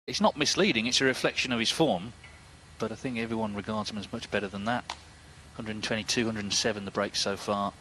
It's not misleading, it's a reflection of his form, but I think everyone regards him as much better than that. 122, 107 the break so far.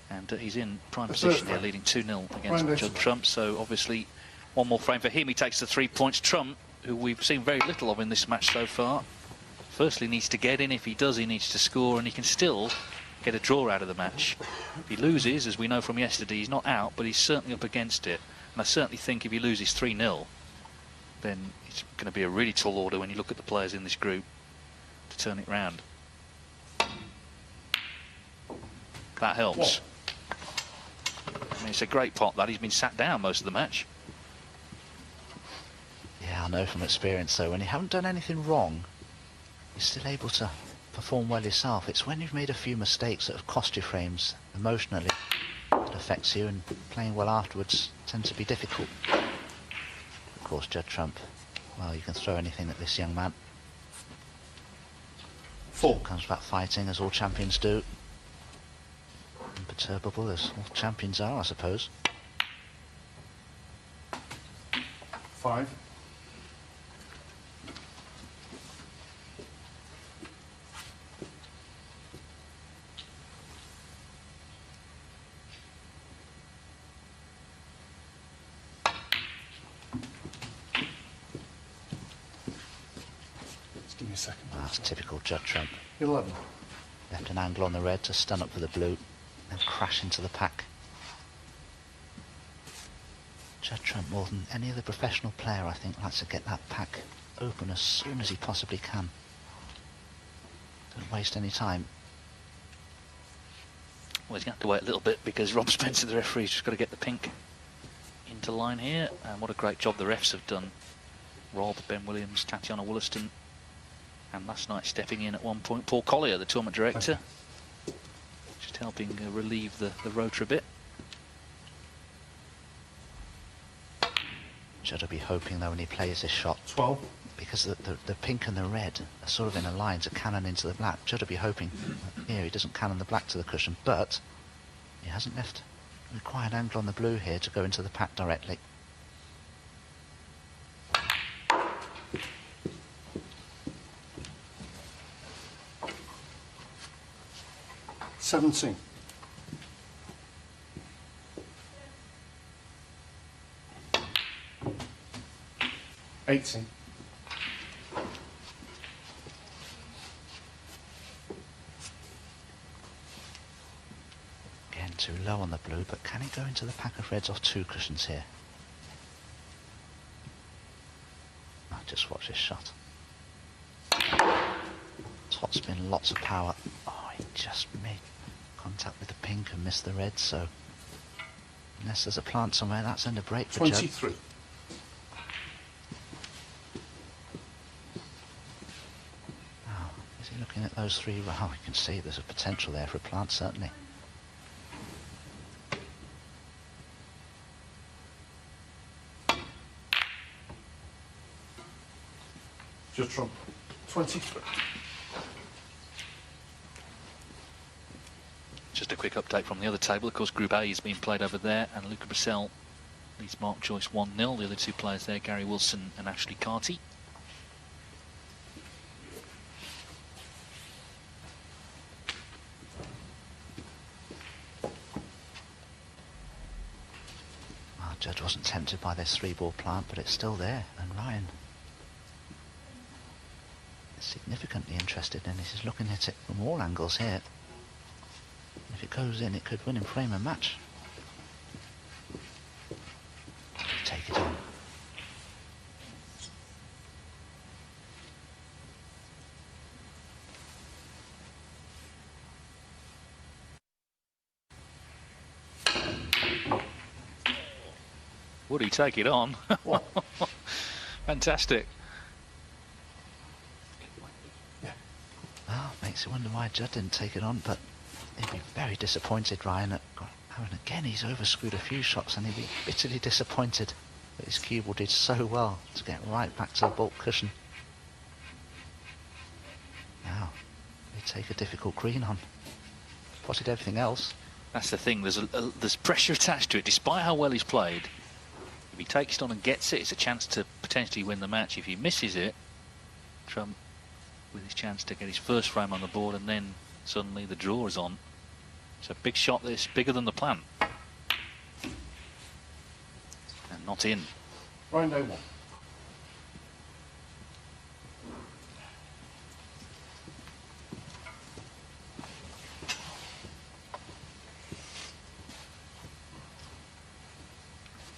And he's in prime position here, leading 2-0 against Judd Trump. So obviously, one more frame for him. He takes the 3 points. Trump, who we've seen very little of in this match so far, firstly needs to get in. If he does, he needs to score, and he can still get a draw out of the match. If he loses, as we know from yesterday, he's not out, but he's certainly up against it. And I certainly think if he loses 3-0, then it's going to be a really tall order when you look at the players in this group to turn it round. That helps. I mean, it's a great pot, that. He's been sat down most of the match. Yeah, I know from experience, though, when you haven't done anything wrong, you're still able to perform well yourself. It's when you've made a few mistakes that have cost you frames emotionally that affects you, and playing well afterwards tends to be difficult. Of course, Judd Trump, well, you can throw anything at this young man. 4. Comes back fighting, as all champions do. Imperturbable, as all champions are, I suppose. 5. Just give me a second. Well, that's typical Judd Trump. 11. Left an angle on the red to stun up for the blue, then crash into the pack. Judd Trump, more than any other professional player, I think, likes to get that pack open as soon as he possibly can. Don't waste any time. Well, he's going to have to wait a little bit because Rob Spencer, the referee, has just got to get the pink into line here. And what a great job the refs have done. Rob, Ben Williams, Tatiana Wollaston, and last night stepping in at one point, Paul Collier, the tournament director, just helping relieve the rotor a bit. Judd will be hoping, though, when he plays this shot, 12. because the pink and the red are sort of in a line to cannon into the black. Judd will be hoping here he doesn't cannon the black to the cushion, but he hasn't left a required angle on the blue here to go into the pack directly. Seventeen. 18. Again, too low on the blue, but can he go into the pack of reds off 2 cushions here? Oh, just watch this shot. Top spin, lots of power. Oh, he just made contact with the pink and missed the red, so unless there's a plant somewhere, that's under break for Judd. 23. Oh, is he looking at those 3? Well, you can see there's a potential there for a plant, certainly. Judd Trump. 23. Just a quick update from the other table. Of course, Group A is being played over there, and Luca Brissell leads Mark Joyce 1-0. The other 2 players there, Gary Wilson and Ashley Carty. Well, Judd wasn't tempted by this 3-ball plant, but it's still there, and Ryan is significantly interested in it. He's looking at it from all angles here. If it goes in, it could win him frame a match. Take it on. Would he take it on? Fantastic. Well, makes you wonder why Judd didn't take it on, but he'd be very disappointed, Ryan, at having again, he's overscrewed a few shots, and he'd be bitterly disappointed that his cue ball did so well to get right back to the baulk cushion. Now, they take a difficult green on. Potted everything else. That's the thing, there's pressure attached to it. Despite how well he's played, If he takes it on and gets it, it's a chance to potentially win the match. If he misses it, Trump with his chance to get his first frame on the board, and then suddenly the draw is on. It's a big shot, this, bigger than the plan. And not in. Round 01.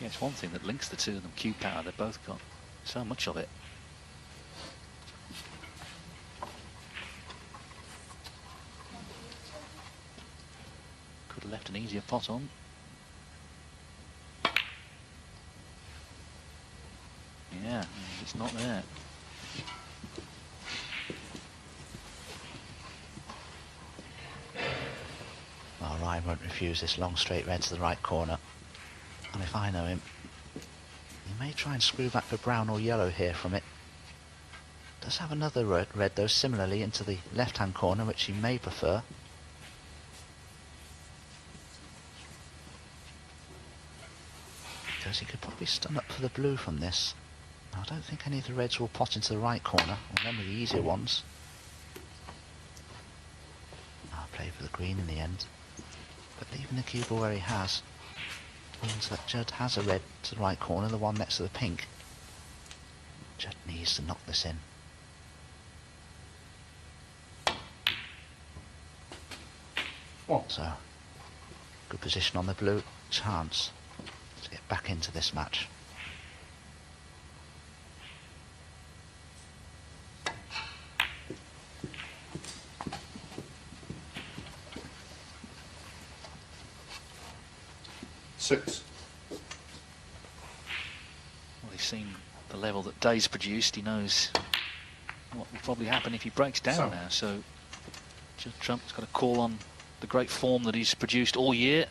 Yeah, it's one thing that links the two of them, cue power. They've both got so much of it. Could have left an easier pot on. Yeah, it's not there. Well, Ryan won't refuse this long straight red to the right corner. And if I know him, he may try and screw back for brown or yellow here from it. Does have another red though, similarly into the left-hand corner, which he may prefer. Because he could probably stun up for the blue from this. Now, I don't think any of the reds will pot into the right corner, or none of the easier ones. I'll play for the green in the end. But leaving the cue ball where he has means that Judd has a red to the right corner, the one next to the pink. Judd needs to knock this in. What? So, good position on the blue, chance to get back into this match. Six. Well, he's seen the level that Day's produced. He knows what will probably happen if he breaks down now. So Judd Trump's got a call on the great form that he's produced all year.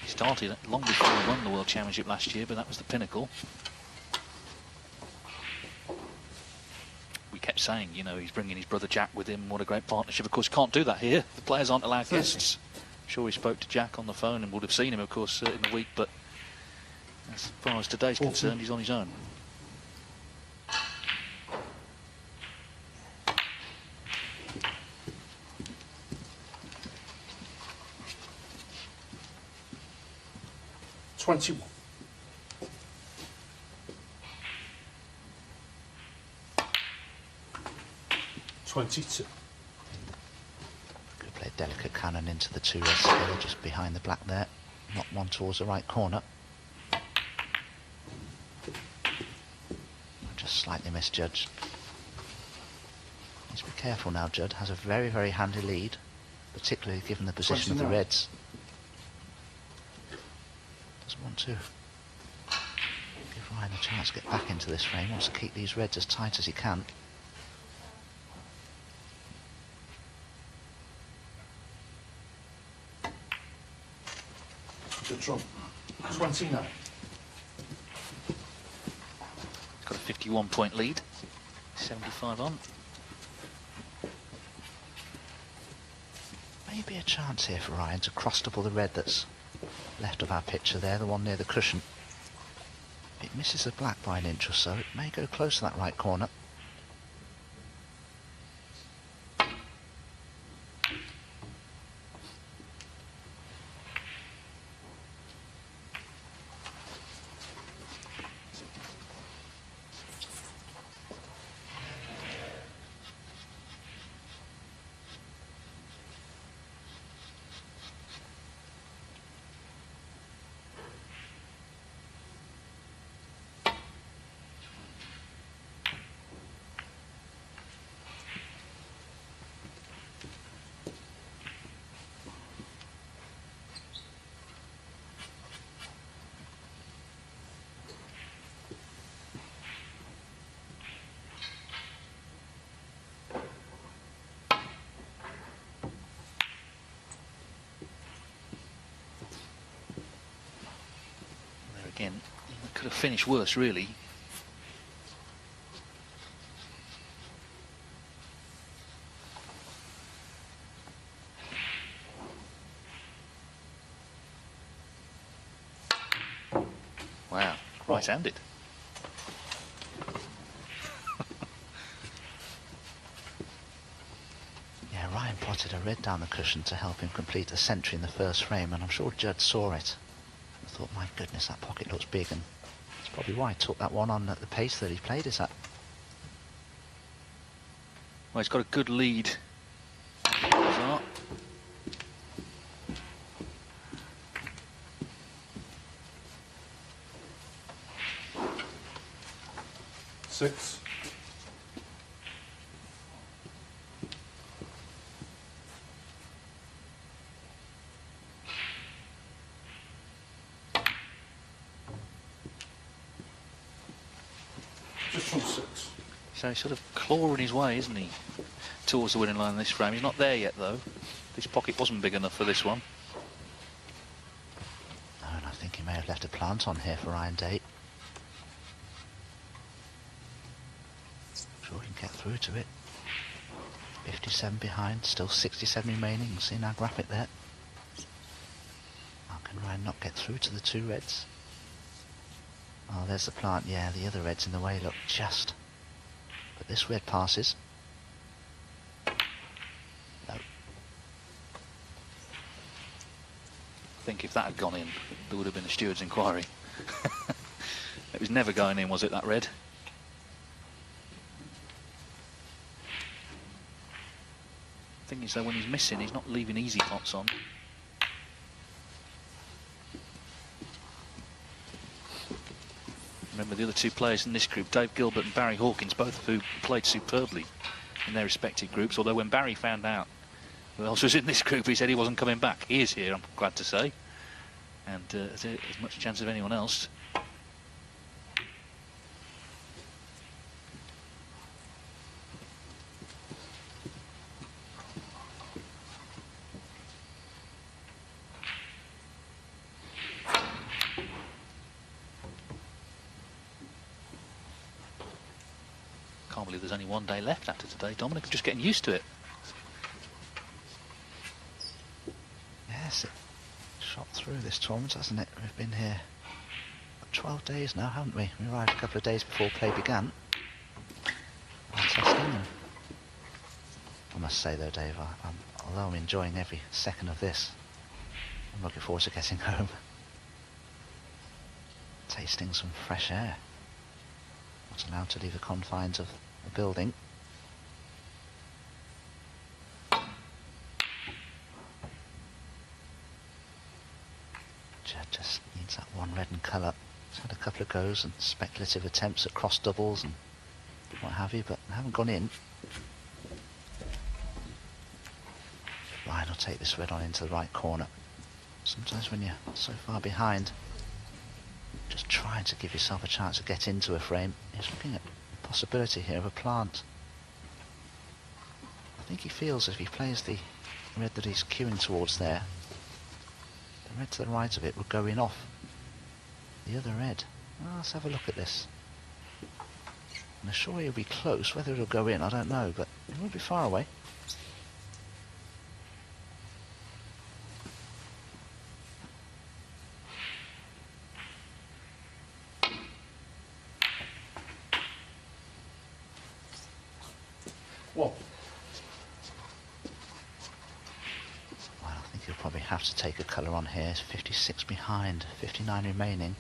He started long before he won the World Championship last year, but that was the pinnacle. We kept saying, you know, he's bringing his brother Jack with him. What a great partnership. Of course, can't do that here. The players aren't allowed guests. I'm sure he spoke to Jack on the phone and would have seen him, of course, in the week, but as far as today's concerned, he's on his own. $21. $22. Could play delicate cannon into the two reds together, just behind the black there. Not one towards the right corner. Just slightly misjudged. Needs to be careful now. Judd has a very, very handy lead, particularly given the position of the reds. Doesn't want to give Ryan a chance to get back into this frame. Wants to keep these reds as tight as he can. Good Trump. 29. He's got a 51-point lead. 75 on. Maybe a chance here for Ryan to cross double the red that's left of our picture there, the one near the cushion. It misses the black by an inch or so. It may go close to that right corner. Again, it could have finished worse, really. right-handed. Yeah, Ryan potted a red down the cushion to help him complete a century in the first frame, and I'm sure Judd saw it. I thought, my goodness, that pocket looks big, and that's probably why he took that one on at the pace that he played it at. Well, he's got a good lead. 6. Just from 6. So he's sort of clawing his way, isn't he, towards the winning line in this frame. He's not there yet, though. This pocket wasn't big enough for this one. Oh, and I think he may have left a plant on here for Ryan Date. Sure he can get through to it. 57 behind, still 67 remaining. You can see in our graphic there. How can Ryan not get through to the 2 reds? Oh, there's the plant. Yeah, the other red's in the way. Look, just. But this red passes. No. I think if that had gone in, there would have been a steward's inquiry. It was never going in, was it, that red? The thing is, though, when he's missing, he's not leaving easy pots on. Remember, the other 2 players in this group, Dave Gilbert and Barry Hawkins, both of who played superbly in their respective groups, although when Barry found out who else was in this group, he said he wasn't coming back. He is here, I'm glad to say, and has as much chance of anyone else. Can't believe there's only 1 day left after today. Dominic, just getting used to it. Yes, it shot through this tournament, hasn't it? We've been here 12 days now, haven't we? We arrived a couple of days before play began. Testing. I must say though, Dave, although I'm enjoying every second of this, I'm looking forward to getting home. Tasting some fresh air. Not allowed to leave the confines of the building. Judd just needs that one red in colour. He's had a couple of goes and speculative attempts at cross doubles and what have you, but they haven't gone in. Ryan will take this red on into the right corner. Sometimes when you're so far behind, just trying to give yourself a chance to get into a frame. He's looking at the possibility here of a plant. I think he feels if he plays the red that he's queuing towards there, the red to the right of it will go in off the other red. Well, let's have a look at this. I'm sure he'll be close. Whether it'll go in, I don't know, but it won't be far away. Well, I think he'll probably have to take a colour on here. It's 56 behind, 59 remaining.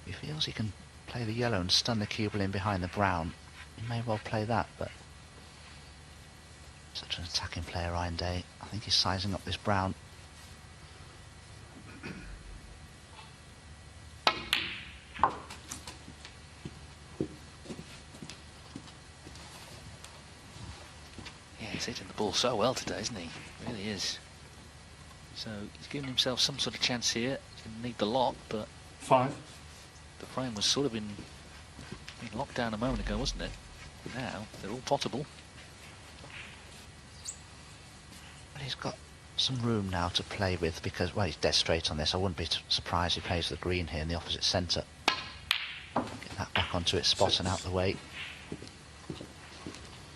He feels he can play the yellow and stun the cubal in behind the brown. He may well play that, but such an attacking player, Ryan Day. I think he's sizing up this brown. He's hitting the ball so well today, isn't he? Really is. So he's giving himself some sort of chance here. Didn't need the lot, but 5. the frame was sort of in locked down a moment ago, wasn't it? Now they're all potable. But he's got some room now to play with because, well, he's dead straight on this. I wouldn't be surprised if he plays the green here in the opposite centre. Get that back onto its spot and out the way.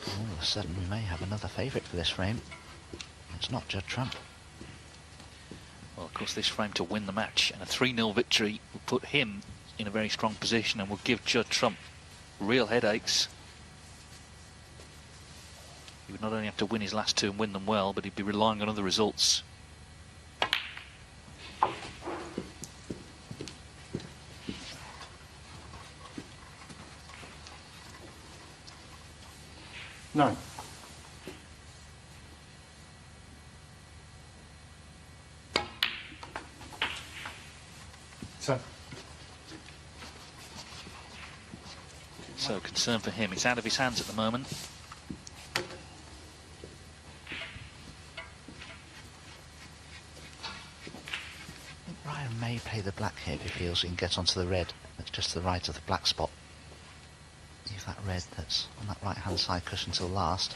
All of a sudden we may have another favourite for this frame. It's not Judd Trump. Well, course, this frame to win the match, and a 3-0 victory will put him in a very strong position and will give Judd Trump real headaches. He would not only have to win his last two and win them well, but he'd be relying on other results. No. So concern for him, it's out of his hands at the moment. Ryan may play the black here if he feels he can get onto the red. That's just to the right of the black spot. Leave that red that's on that right hand side cushion till last.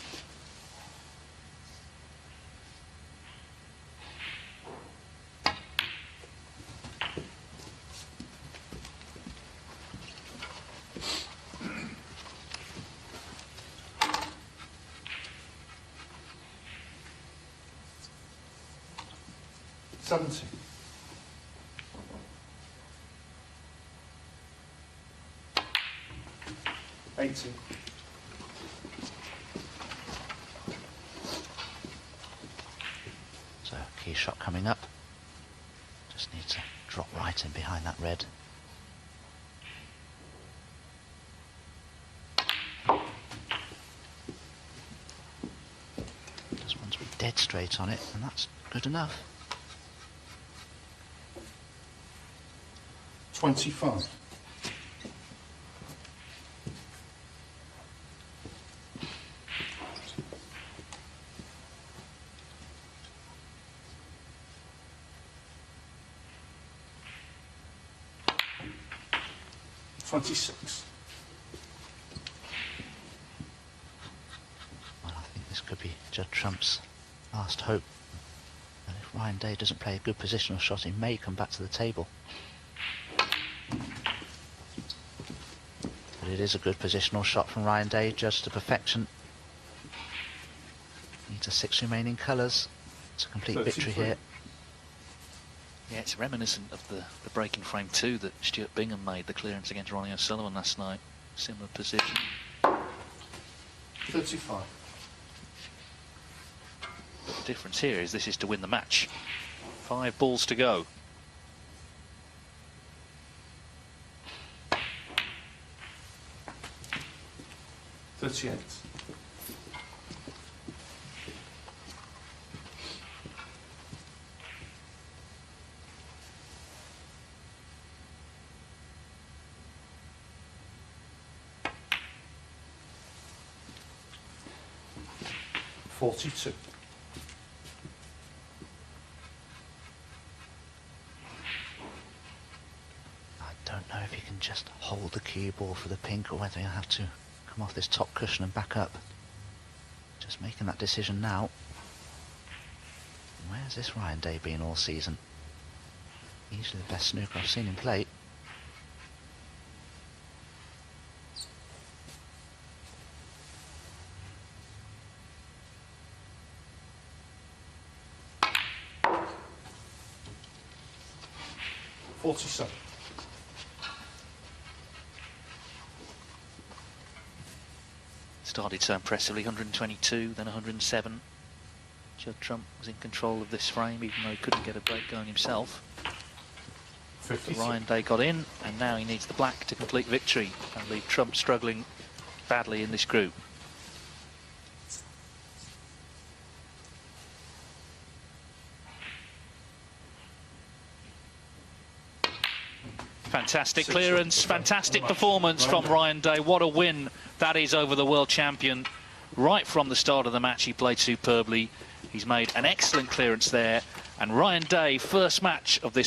$70. $80. So key shot coming up. Just need to drop right in behind that red. Just want to be dead straight on it, and that's good enough. 25. $26. Well, I think this could be Judd Trump's last hope. And if Ryan Day doesn't play a good positional shot, he may come back to the table. But it is a good positional shot from Ryan Day, judged to perfection. Needs a 6 remaining colours. It's a complete victory here. Yeah, it's reminiscent of the breaking frame 2 that Stuart Bingham made, the clearance against Ronnie O'Sullivan last night. Similar position. 35. But the difference here is this is to win the match. 5 balls to go. $38. $42. I don't know if you can just hold the cue ball for the pink or whether you'll have to come off this top cushion and back up. Just making that decision now. Where's this Ryan Day been all season? Easily the best snooker I've seen him play. $47. Started so impressively, 122, then 107. Judd Trump was in control of this frame, even though he couldn't get a break going himself. Ryan Day got in, and now he needs the black to complete victory and leave Trump struggling badly in this group. Fantastic clearance, fantastic performance from Ryan Day. What a win that is over the world champion. Right from the start of the match, he played superbly. He's made an excellent clearance there. And Ryan Day, first match of this